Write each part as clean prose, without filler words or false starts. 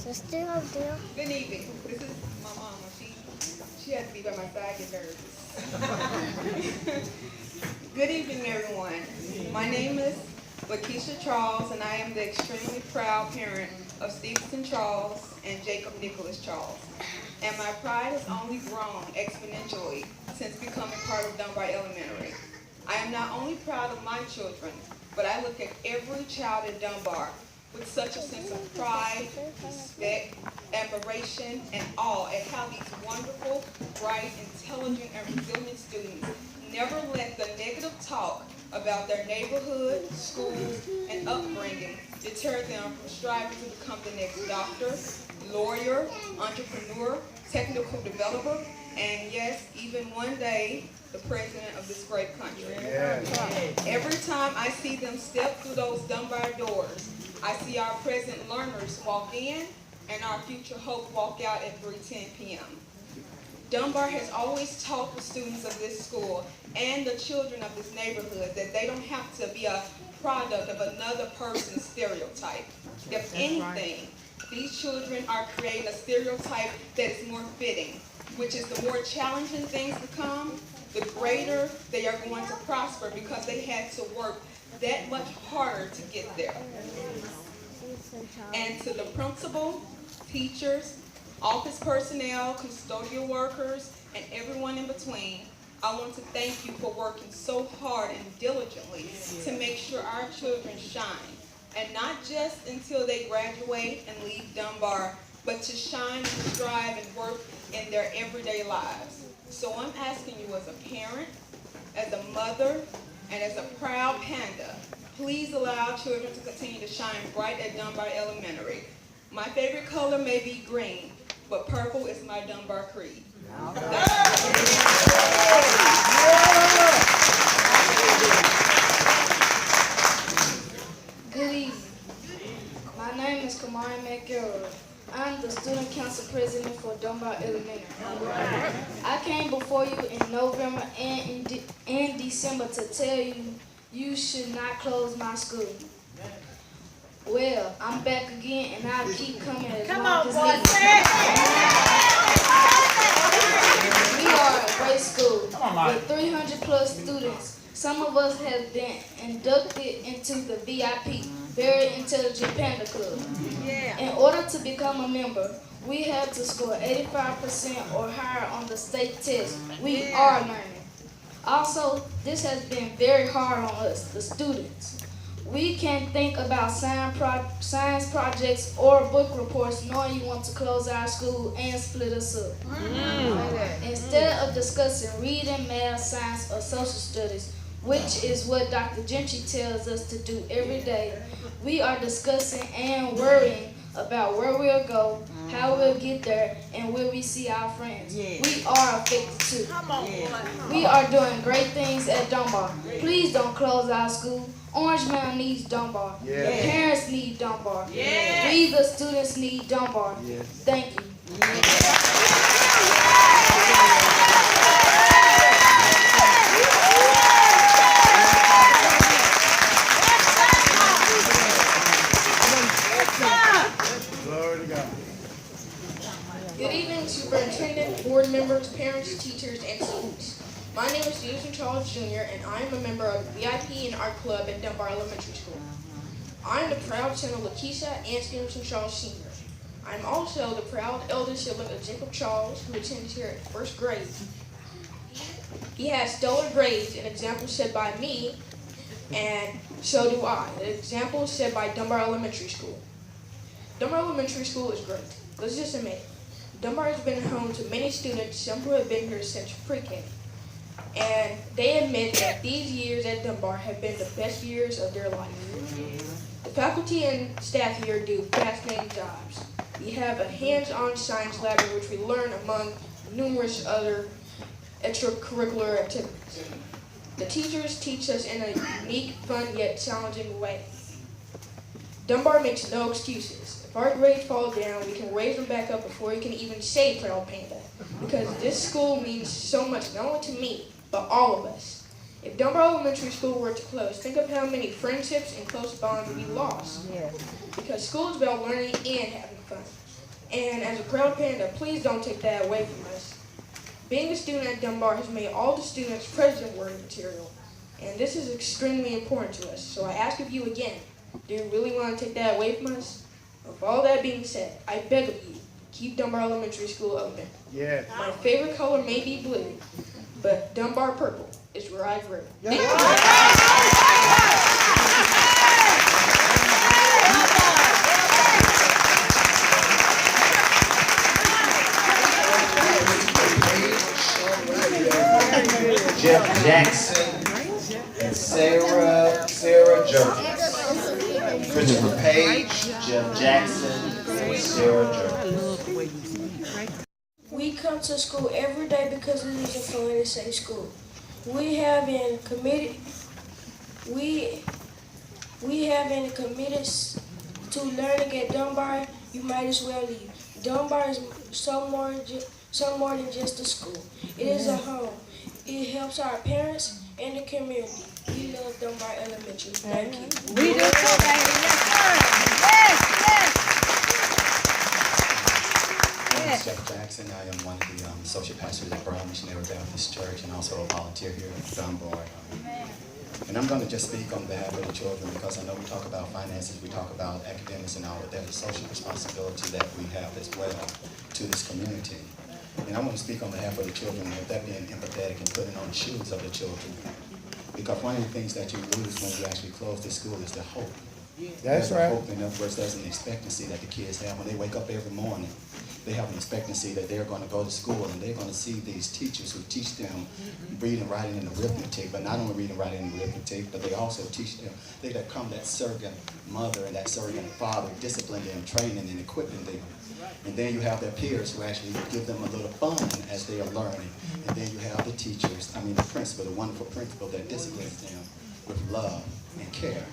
Good evening. This is my mama. She has to be by my side, get nervous. Good evening, everyone. My name is Lakeisha Charles, and I am the extremely proud parent of Stevenson Charles and Jacob Nicholas Charles. And my pride has only grown exponentially since becoming part of Dunbar Elementary. I am not only proud of my children, but I look at every child in Dunbar with such a sense of pride, respect, admiration, and awe at how these wonderful, bright, intelligent, and resilient students never let the negative talk about their neighborhood, schools, and upbringing deter them from striving to become the next doctor, lawyer, entrepreneur, technical developer, and yes, even one day, the president of this great country. Yeah. Every time I see them step through those Dunbar doors, I see our present learners walk in and our future hope walk out at 3:10 p.m. Dunbar has always taught the students of this school and the children of this neighborhood that they don't have to be a product of another person's stereotype. If anything, these children are creating a stereotype that is more fitting, which is the more challenging things become, the greater they are going to prosper because they had to work that much harder to get there. And to the principal, teachers, office personnel, custodial workers, and everyone in between, I want to thank you for working so hard and diligently to make sure our children shine. And not just until they graduate and leave Dunbar, but to shine and strive and work in their everyday lives. So I'm asking you as a parent, as a mother, and as a proud panda, please allow children to continue to shine bright at Dunbar Elementary. My favorite color may be green, but purple is my Dunbar creed. Good evening. My name is Kamari McElroy. I'm the student council president for Dunbar Elementary. I came before you in November and in December to tell you you should not close my school. Well, I'm back again and I'll keep coming as long as needed. We are a great school with 300 plus students. Some of us have been inducted into the VIP, Very Intelligent Panda Club. In order to become a member, we have to score 85% or higher on the state test. We are learning. Also, this has been very hard on us, the students. We can't think about science projects or book reports knowing you want to close our school and split us up. Instead of discussing reading, math, science, or social studies, which is what Dr. Gentry tells us to do every day, we are discussing and worrying about where we'll go, how we'll get there, and where we see our friends. We are affected too. We are doing great things at Dunbar. Please don't close our school. Orange Mound needs Dunbar. Parents need Dunbar. We, the students, need Dunbar. Thank you. Good evening, Superintendent, board members, parents, teachers, and students. My name is Stevenson Charles Jr., and I am a member of the VIP and Art Club at Dunbar Elementary School. I am the proud son of Lakeisha and Stevenson Charles Sr. I am also the proud elder sibling of Jacob Charles, who attends here at first grade. He has stellar grades, an example set by me, and so do I. An example set by Dunbar Elementary School. Dunbar Elementary School is great. Let's just admit it. Dunbar has been home to many students, some who have been here since pre-K. And they admit that these years at Dunbar have been the best years of their life. The faculty and staff here do fascinating jobs. We have a hands-on science lab in which we learn among numerous other extracurricular activities. The teachers teach us in a unique, fun, yet challenging way. Dunbar makes no excuses. If our grades fall down, we can raise them back up before we can even say Proud Panda. Because this school means so much, not only to me, but all of us. If Dunbar Elementary School were to close, think of how many friendships and close bonds we lost. Because school is about learning and having fun. And as a proud panda, please don't take that away from us. Being a student at Dunbar has made all the students president-worthy material, and this is extremely important to us. So I ask of you again, do you really want to take that away from us? With all that being said, I beg of you, keep Dunbar Elementary School open. Yeah. My favorite color may be blue, but Dunbar purple is where I grew. Jeff Jackson and Sarah Jerkins. Christopher Page, Jeff Jackson, and Sarah Jerkins. We come to school every day because it is a fun and safe school. We have been committed to learning at Dunbar. You might as well leave. Dunbar is so more than just a school. It is a home. It helps our parents and the community. We love Dunbar Elementary. Thank you. We do too, baby. My name is Jeff Jackson. I am one of the associate pastors at Brown Missionary Baptist Church and also a volunteer here at Dunbar. And I'm going to just speak on behalf of the children because I know we talk about finances, we talk about academics and all, but there's a social responsibility that we have as well to this community. And I want to speak on behalf of the children, and that being empathetic and putting on the shoes of the children. Because one of the things that you lose when you actually close the school is the hope. That's there's right. Hope, in other words, there's an expectancy that the kids have when they wake up every morning. They have an expectancy that they're going to go to school and they're going to see these teachers who teach them reading, writing, and arithmetic, but not only reading, writing, and arithmetic, but they also teach them, they become that surrogate mother and that surrogate father, discipline them, training and equipping them. And then you have their peers who actually give them a little fun as they are learning. And then you have the teachers, the principal, the wonderful principal that disciplines them with love and care.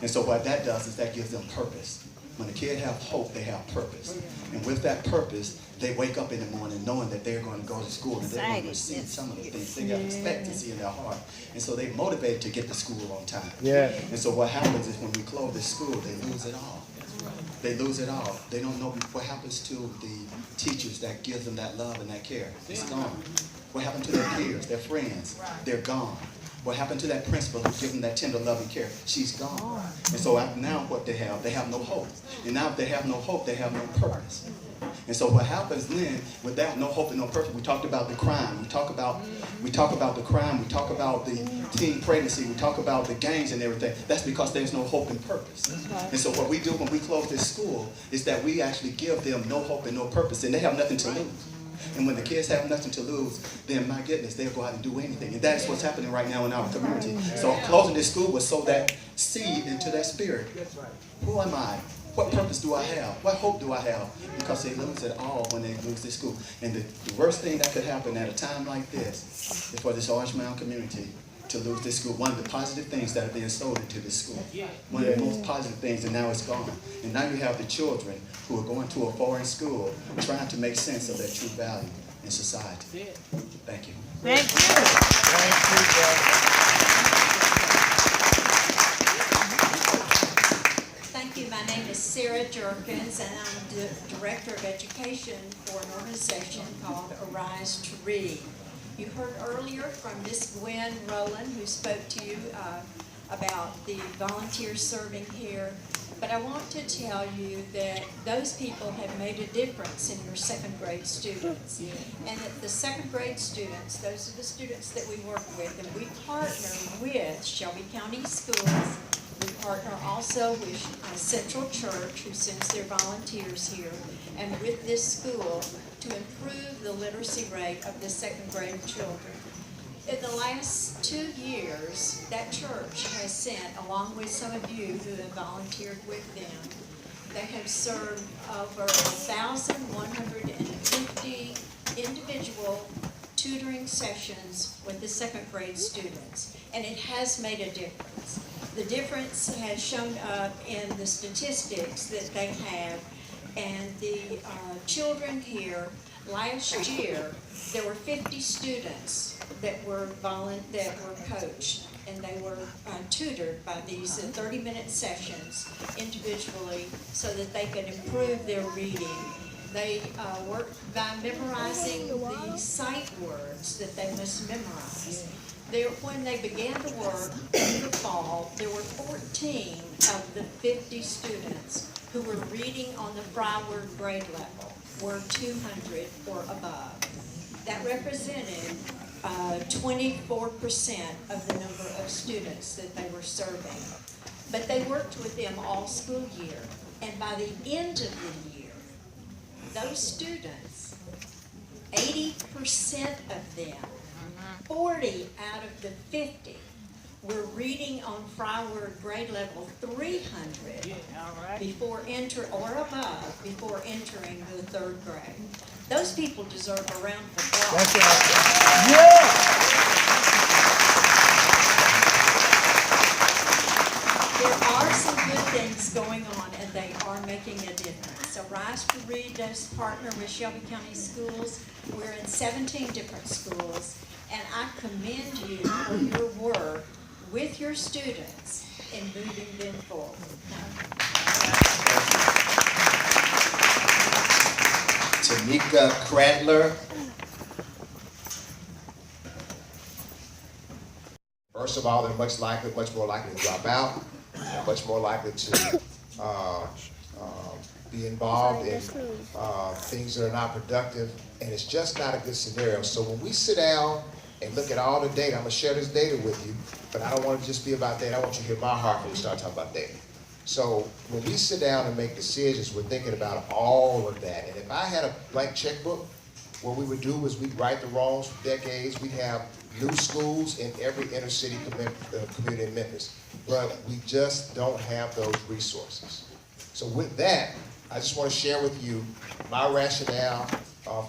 And so what that does is that gives them purpose. When the kids have hope, they have purpose. And with that purpose, they wake up in the morning knowing that they're going to go to school and they're going to receive some of the things. They got expectancy in their heart. And so they're motivated to get to school on time. Yeah. And so what happens is when we close the school, they lose it all. They lose it all. They don't know what happens to the teachers that give them that love and that care. It's gone. What happened to their peers, their friends? They're gone. What happened to that principal who gives them that tender love and care? She's gone. And so now what they have no hope. And now if they have no hope, they have no purpose. And so what happens then, without no hope and no purpose, we talked about the crime. We talk about the crime. We talk about the teen pregnancy. We talk about the gangs and everything. That's because there's no hope and purpose. And so what we do when we close this school is that we actually give them no hope and no purpose, and they have nothing to lose. And when the kids have nothing to lose, then my goodness, they'll go out and do anything. And that's what's happening right now in our community. So closing this school will sow that seed into their spirit. Who am I? What purpose do I have? What hope do I have? Because they lose it all when they lose this school. And the worst thing that could happen at a time like this is for this Orange Mound community to lose this school. One of the positive things that are being sold into this school. One of the most positive things, and now it's gone. And now you have the children who are going to a foreign school trying to make sense of their true value in society. Thank you. Thank you. Thank you, Thank you. My name is Sarah Jerkins, and I'm the Director of Education for an organization called Arise to Read. You heard earlier from Miss Gwen Rowland, who spoke to you about the volunteers serving here. But I want to tell you that those people have made a difference in your second grade students. And that the second grade students, those are the students that we work with, and we partner with Shelby County Schools. We partner also with Central Church, who sends their volunteers here, and with this school to improve the literacy rate of the second grade children. In the last 2 years, that church has sent, along with some of you who have volunteered with them, they have served over 1,150 individual tutoring sessions with the second grade students, and it has made a difference. The difference has shown up in the statistics that they have, and the children here, last year, there were 50 students that were coached. and they were tutored by these 30-minute sessions individually so that they could improve their reading. They worked by memorizing the sight words that they must memorize. When they began to work in the fall, there were 14 of the 50 students who were reading on the Fryward grade level, were 200 or above. That represented 24% of the number of students that they were serving. But they worked with them all school year, and by the end of the year, those students, 80% of them, 40 out of the 50, were reading on Fryward grade level 300 before or above before entering the 3rd grade. Those people deserve a round of applause. That's awesome. Yeah. There are some good things going on, and they are making a difference. So Rise to Read does partner with Shelby County Schools. We're in 17 different schools, and I commend you for your work with your students in moving them forward. Tamika Cradler. First of all, they're much more likely to drop out. They're much more likely to be involved in things that are not productive, and it's just not a good scenario. So when we sit down and look at all the data, I'm gonna share this data with you, but I don't want it to just be about data. I want you to hear my heart when we start talking about data. So when we sit down and make decisions, we're thinking about all of that. And if I had a blank checkbook, what we would do is we'd right the wrongs for decades. We'd have new schools in every inner city community in Memphis, but we just don't have those resources. So with that, I just want to share with you my rationale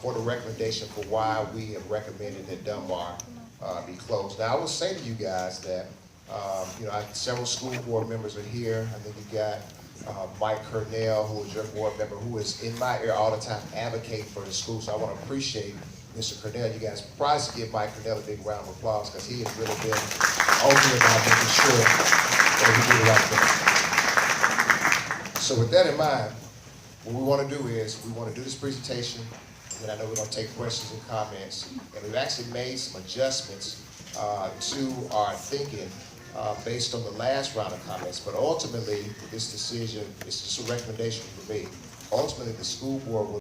for the recommendation for why we have recommended that Dunbar be closed. Now, I will say to you guys that several school board members are here. I think you got Mike Cornell, who is your board member, who is in my ear all the time advocating for the school. So I want to appreciate Mr. Cornell. You guys probably should give Mike Cornell a big round of applause because he has really been open about making sure that we do the right thing. So with that in mind, what we want to do is we want to do this presentation, and then I know we're going to take questions and comments. And we've actually made some adjustments to our thinking based on the last round of comments. But ultimately, this decision is just a recommendation for me. Ultimately, the school board will